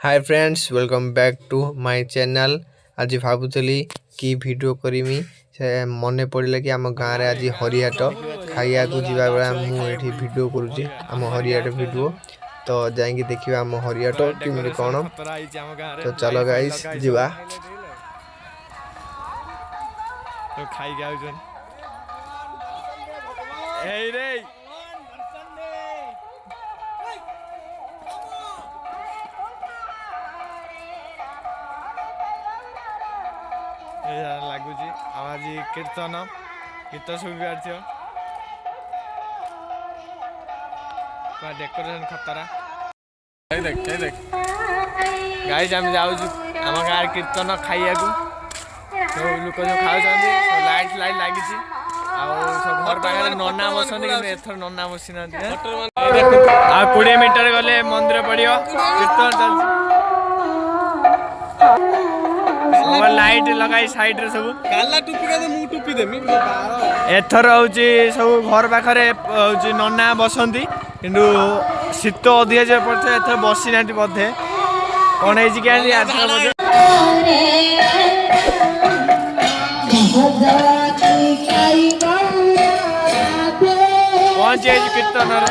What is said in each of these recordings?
Hi friends welcome back to my channel. आज भावुली कि वीडियो करमी से मन पड़ा कि आम गाँव में आज हरियाट खाइया को जीवा बेला मुझे वीडियो करुँचे आम हरियाट वीडियो तो जाइए देखिए आम हरियाट कि कौन तो चलो गाइस जीवा लगुच आज कीर्तन गीत शुभार डेकोरेशन खतरा गाइस आम जाऊँ आम गाँव कीर्तन खाइया लोक जो खाऊ लाइट लाइट लगी सब घर पाखे नना बसती एथर नना बसी ना 20 मीटर गले मंदिर पड़ो कीर्तन चलती लाइट लगाई साइड रे सब काला टुपी का मु टुपी देमी एथर होची सब घर पाखरे होची नना बसंती किंतु शीत अधिक जे पड़थे एथर बसी नाटी बधे कोन हेजी के आथर बधे पहुंच जे कीर्तन रे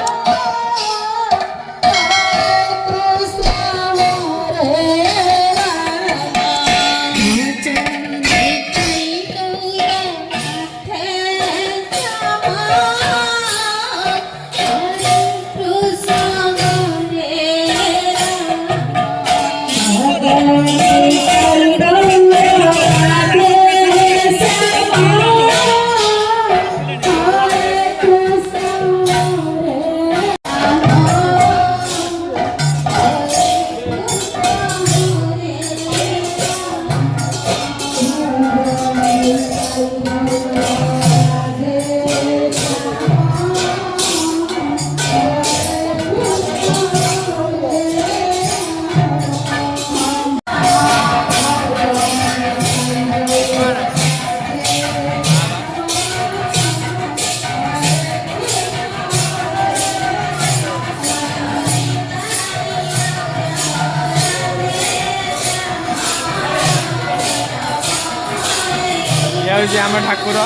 आम ठाकुर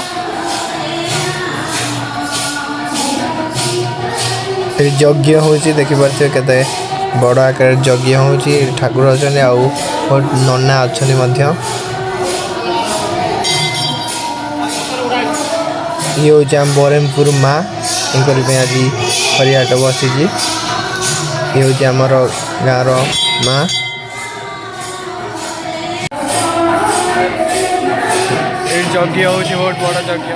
यज्ञ होची देखि पारछे केते बड़ आकार यज्ञ होची ठाकुर अछने आ नन्ना अछनी मध्य ये होची आम बरेमपुर माँ इनकर पे आज हरियाट बसी ये होची हमर गाँव माँ यज्ञ होची बहुत बड़ा यज्ञ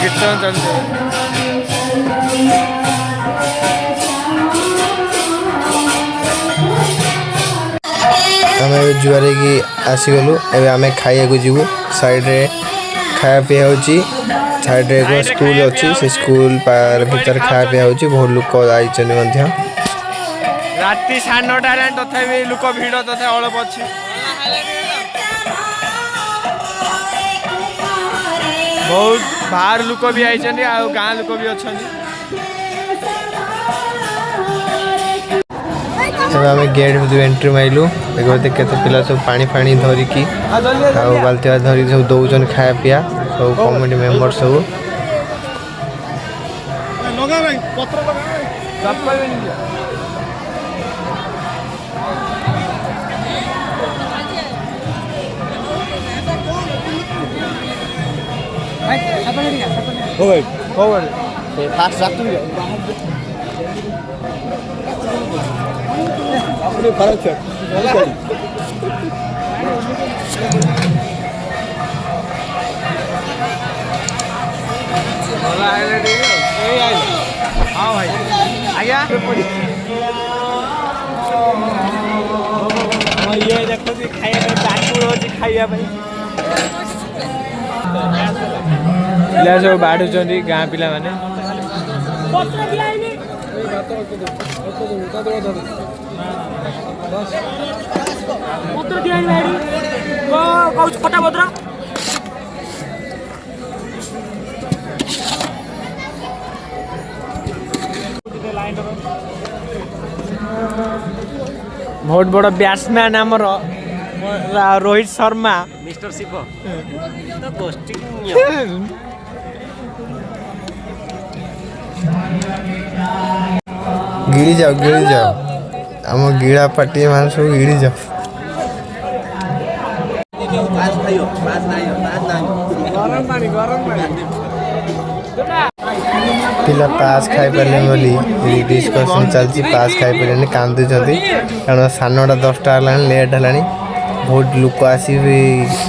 कीर्तन चलते आम जुआर की आसीगलु एवं आम खाइया को जीवु साइड रे खाया पीया होची साइड रे एक स्कूल अच्छी से स्कूल भीतर खाया पीया होची बहुत लोक आइछन मध्य राति 9:30 तथापि लोक भिड़ तथा अल्प अच्छी बहुत बाहर लोक भी आइछन आ गाँ लोक भी अच्छा आम गेट एंट्री माइलु देखते पिला सब पानी फाणी धरिकी बाल्टी धरिक सब दौन खाया पीया सब कम्युनिटी मेंबर सब हाँ भाई आज्ञा ये देखो खाइया खाइया पिला सब बाढ़ुंट गाँ पिला माने फटाभद्र बहुत बड़ बैट्समैन आमर रोहित शर्मा मिस्टर शिव तो गोष्ठी गिड़ी जाओ आम गिड़ा पाटी मान सब गिड़ी जाओ पिला पास खाई पारे बोली डिस्कसन चलती पास खाई पारे कांदुं कारण सानटा 10टा लेट है बहुत लोक आसी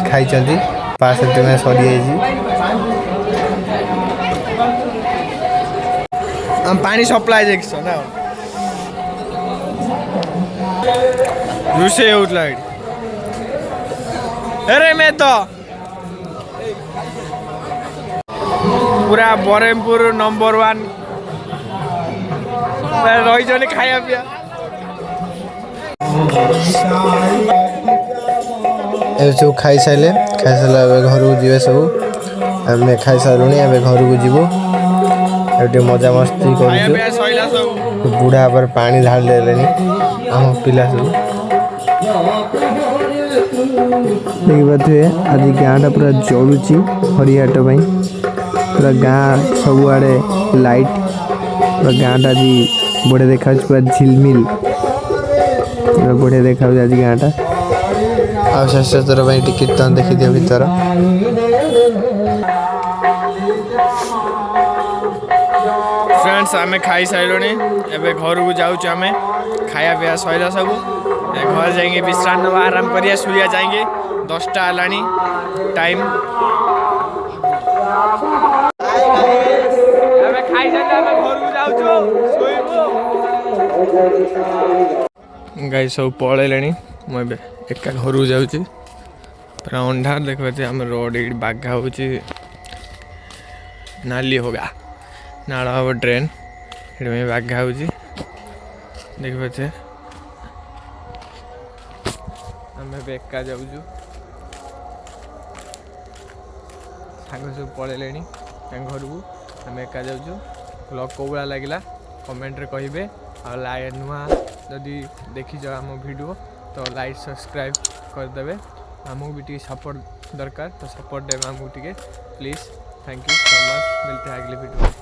खाई पास सरी पानी सप्लाई देखिस ना रुसे होतला अरे मैं तो पूरा बरहमपुर नंबर 1 रही खाया पिया सब खाई सारे घर को जी सब आम खाई सारूँ घर को जीवु मजा मस्ती कर बुढ़ा पर पानी ढाल दे आम पिला सब देखिए आज गाँटा पूरा जलुची हरिहाट पूरा गाँ सबुआड़े लाइट पूरा गाँटा आज बढ़िया देखा पूरा झिलमिल पूरा बढ़िया देखा आज गाँटा आ शेष थर कीर्तन देखी दियो भीतर फ्रेंड्स आमे खाई सारे एबे घर को जाऊँ आम खाया पिया सैला सब घर जाएंगे विश्राम नवा आराम करिया सुइया जाएंगे 10टा है टाइम खाई घर को गाई सब पलैले मुझे एका घर को जाऊँ पूरा अंधार देखते आम रोड ये बाघा हो नाली होगा नाड़ हम ट्रेन ये बाघा हो देखते आम एका जाऊँ सांग सब पलैले घर को आम एका जाऊँ ब्लॉग को भाया लगे कमेंट रे कहिबे आ नुआ जदि देखी आम वीडियो तो लाइक सब्सक्राइब करदे आमको भी सपोर्ट दरकार तो सपोर्ट देवे आमको please thank you so much मिलते हैं अगले वीडियो।